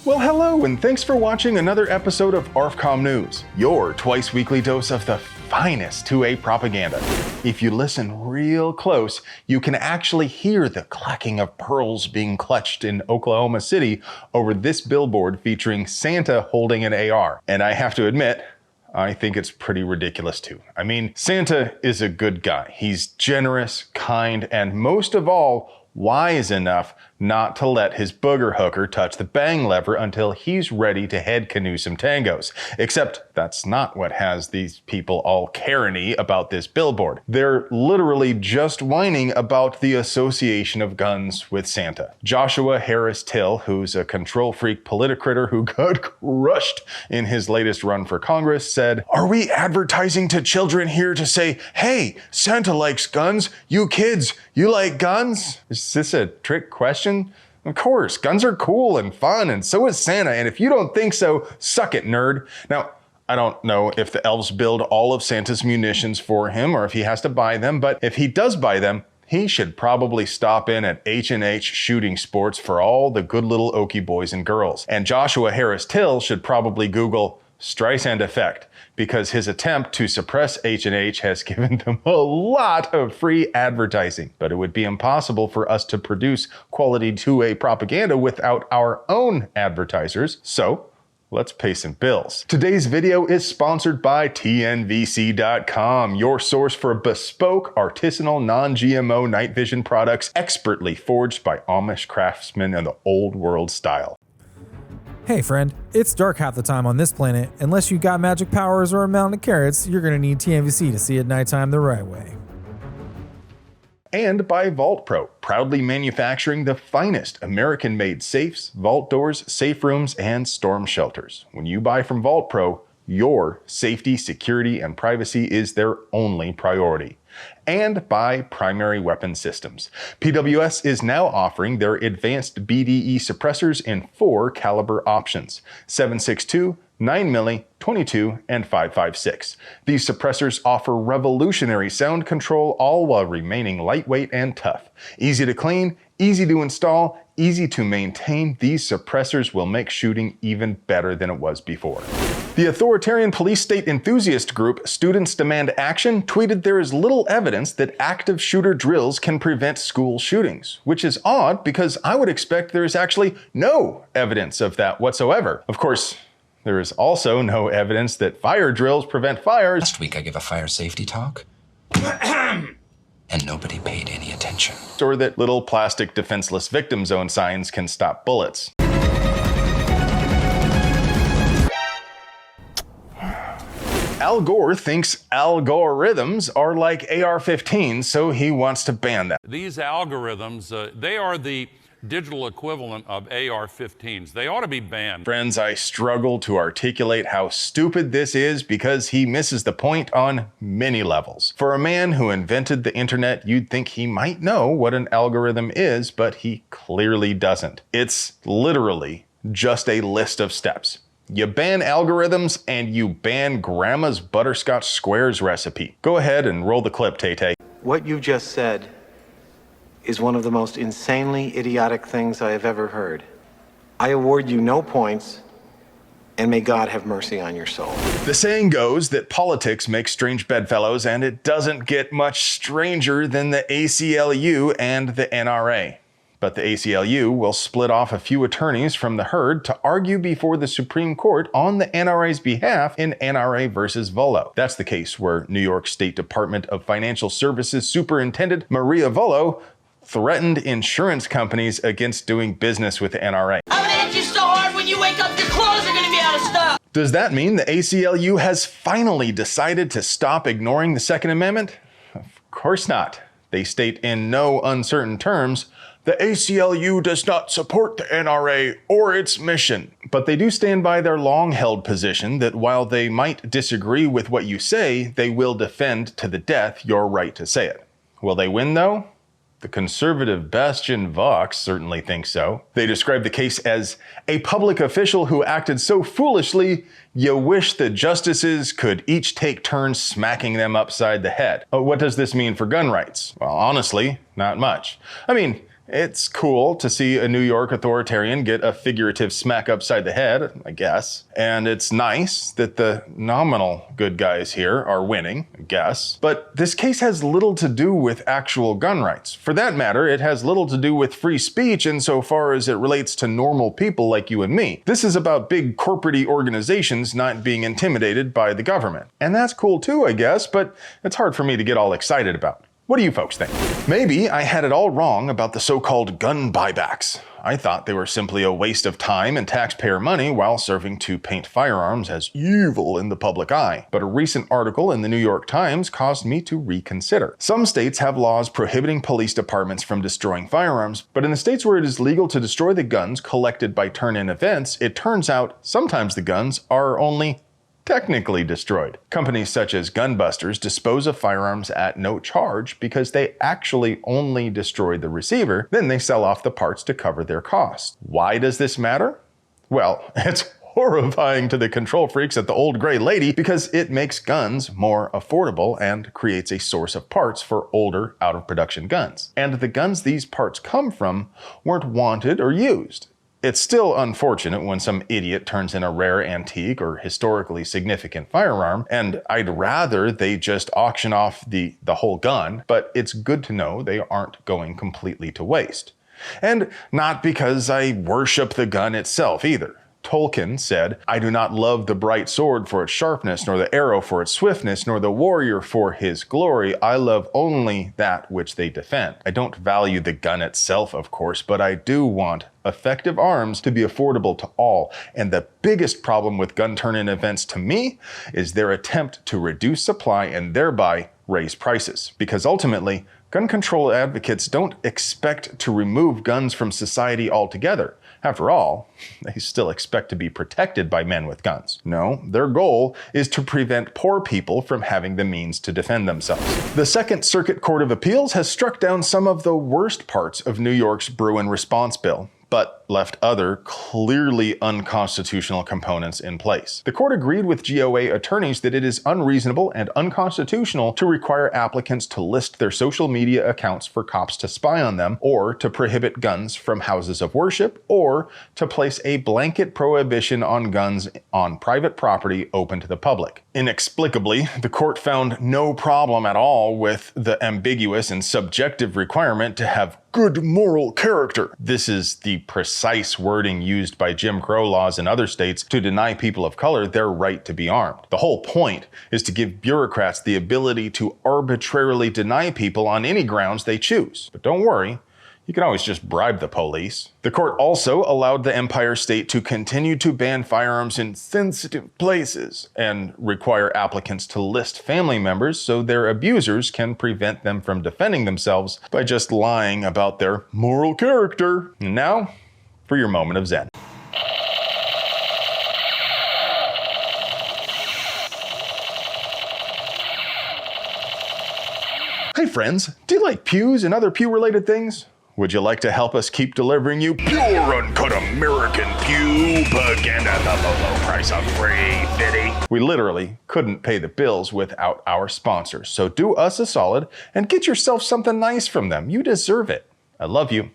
Well, hello, and thanks for watching another episode of ARFCOM News, your twice-weekly dose of the finest 2A propaganda. If you listen real close, you can actually hear the clacking of pearls being clutched in Oklahoma City over this billboard featuring Santa holding an AR. And I have to admit, I think it's pretty ridiculous too. I mean, Santa is a good guy. He's generous, kind, and most of all, wise enough not to let his booger hooker touch the bang lever until he's ready to head canoe some tangos. Except that's not what has these people all Karen-y about this billboard. They're literally just whining about the association of guns with Santa. Joshua Harris Till, who's a control freak politicritter who got crushed in his latest run for Congress, said, "Are we advertising to children here to say, hey, Santa likes guns, you kids, you like guns?" Is this a trick question? Of course, guns are cool and fun, and so is Santa, and if you don't think so, suck it, nerd. Now, I don't know if the elves build all of Santa's munitions for him or if he has to buy them, but if he does buy them, he should probably stop in at H&H Shooting Sports for all the good little Okie boys and girls. And Joshua Harris Till should probably Google Streisand effect, because his attempt to suppress H&H has given them a lot of free advertising. But it would be impossible for us to produce quality 2A propaganda without our own advertisers, so let's pay some bills. Today's video is sponsored by TNVC.com, your source for bespoke, artisanal, non-GMO night vision products expertly forged by Amish craftsmen in the old world style. Hey friend, it's dark half the time on this planet. Unless you got magic powers or a mountain of carrots, you're gonna need TNVC to see at nighttime the right way. And by Vault Pro, proudly manufacturing the finest American-made safes, vault doors, safe rooms, and storm shelters. When you buy from Vault Pro, your safety, security, and privacy is their only priority. And by Primary Weapon Systems. PWS is now offering their advanced BDE suppressors in 4 caliber options: 7.62, 9mm, 22, and 5.56. These suppressors offer revolutionary sound control, all while remaining lightweight and tough. Easy to clean, easy to install, easy to maintain, these suppressors will make shooting even better than it was before. The authoritarian police state enthusiast group Students Demand Action tweeted there is little evidence that active shooter drills can prevent school shootings, which is odd because I would expect there is actually no evidence of that whatsoever. Of course, there is also no evidence that fire drills prevent fires. Last week I gave a fire safety talk, and nobody paid any attention. Or that little plastic defenseless victim zone signs can stop bullets. Al Gore thinks algorithms are like AR-15s, so he wants to ban them. These algorithms, they are the digital equivalent of AR-15s. They ought to be banned. Friends, I struggle to articulate how stupid this is because he misses the point on many levels. For a man who invented the internet, you'd think he might know what an algorithm is, but he clearly doesn't. It's literally just a list of steps. You ban algorithms and you ban Grandma's butterscotch squares recipe. Go ahead and roll the clip, Tay-Tay. What you just said is one of the most insanely idiotic things I have ever heard. I award you no points, and may God have mercy on your soul. The saying goes that politics makes strange bedfellows, and it doesn't get much stranger than the ACLU and the NRA. But the ACLU will split off a few attorneys from the herd to argue before the Supreme Court on the NRA's behalf in NRA versus Volo. That's the case where New York State Department of Financial Services Superintendent Maria Volo threatened insurance companies against doing business with the NRA. I'm gonna hit you so hard when you wake up your clothes are gonna be out of stock. Does that mean the ACLU has finally decided to stop ignoring the Second Amendment? Of course not. They state in no uncertain terms, the ACLU does not support the NRA or its mission. But they do stand by their long-held position that while they might disagree with what you say, they will defend to the death your right to say it. Will they win though? The conservative bastion Vox certainly thinks so. They describe the case as a public official who acted so foolishly, you wish the justices could each take turns smacking them upside the head. What does this mean for gun rights? Well, honestly, not much. I mean, It's cool to see a New York authoritarian get a figurative smack upside the head, I guess. And it's nice that the nominal good guys here are winning, I guess. But this case has little to do with actual gun rights. For that matter, it has little to do with free speech insofar as it relates to normal people like you and me. This is about big corporate-y organizations not being intimidated by the government. And that's cool too, I guess, but it's hard for me to get all excited about. What do you folks think? Maybe I had it all wrong about the so-called gun buybacks. I thought they were simply a waste of time and taxpayer money while serving to paint firearms as evil in the public eye. But a recent article in the New York Times caused me to reconsider. Some states have laws prohibiting police departments from destroying firearms, but in the states where it is legal to destroy the guns collected by turn-in events, it turns out sometimes the guns are only technically destroyed. Companies such as Gunbusters dispose of firearms at no charge because they actually only destroy the receiver, then they sell off the parts to cover their costs. Why does this matter? Well, it's horrifying to the control freaks at the Old Gray Lady because it makes guns more affordable and creates a source of parts for older, out-of-production guns. And the guns these parts come from weren't wanted or used. It's still unfortunate when some idiot turns in a rare antique or historically significant firearm, and I'd rather they just auction off the whole gun, but it's good to know they aren't going completely to waste. And not because I worship the gun itself either. Tolkien said, "I do not love the bright sword for its sharpness, nor the arrow for its swiftness, nor the warrior for his glory. I love only that which they defend." I don't value the gun itself, of course, but I do want effective arms to be affordable to all. And the biggest problem with gun turn-in events to me is their attempt to reduce supply and thereby raise prices. Because ultimately, gun control advocates don't expect to remove guns from society altogether. After all, they still expect to be protected by men with guns. No, their goal is to prevent poor people from having the means to defend themselves. The Second Circuit Court of Appeals has struck down some of the worst parts of New York's Bruin response bill, but left other clearly unconstitutional components in place. The court agreed with GOA attorneys that it is unreasonable and unconstitutional to require applicants to list their social media accounts for cops to spy on them, or to prohibit guns from houses of worship, or to place a blanket prohibition on guns on private property open to the public. Inexplicably, the court found no problem at all with the ambiguous and subjective requirement to have good moral character. This is the precise wording used by Jim Crow laws in other states to deny people of color their right to be armed. The whole point is to give bureaucrats the ability to arbitrarily deny people on any grounds they choose. But don't worry, you can always just bribe the police. The court also allowed the Empire State to continue to ban firearms in sensitive places and require applicants to list family members so their abusers can prevent them from defending themselves by just lying about their moral character. And now, for your moment of zen. Hey friends, do you like pews and other pew-related things? Would you like to help us keep delivering you pure uncut American pew propaganda at the low price of free fitting? We literally couldn't pay the bills without our sponsors, so do us a solid and get yourself something nice from them. You deserve it. I love you.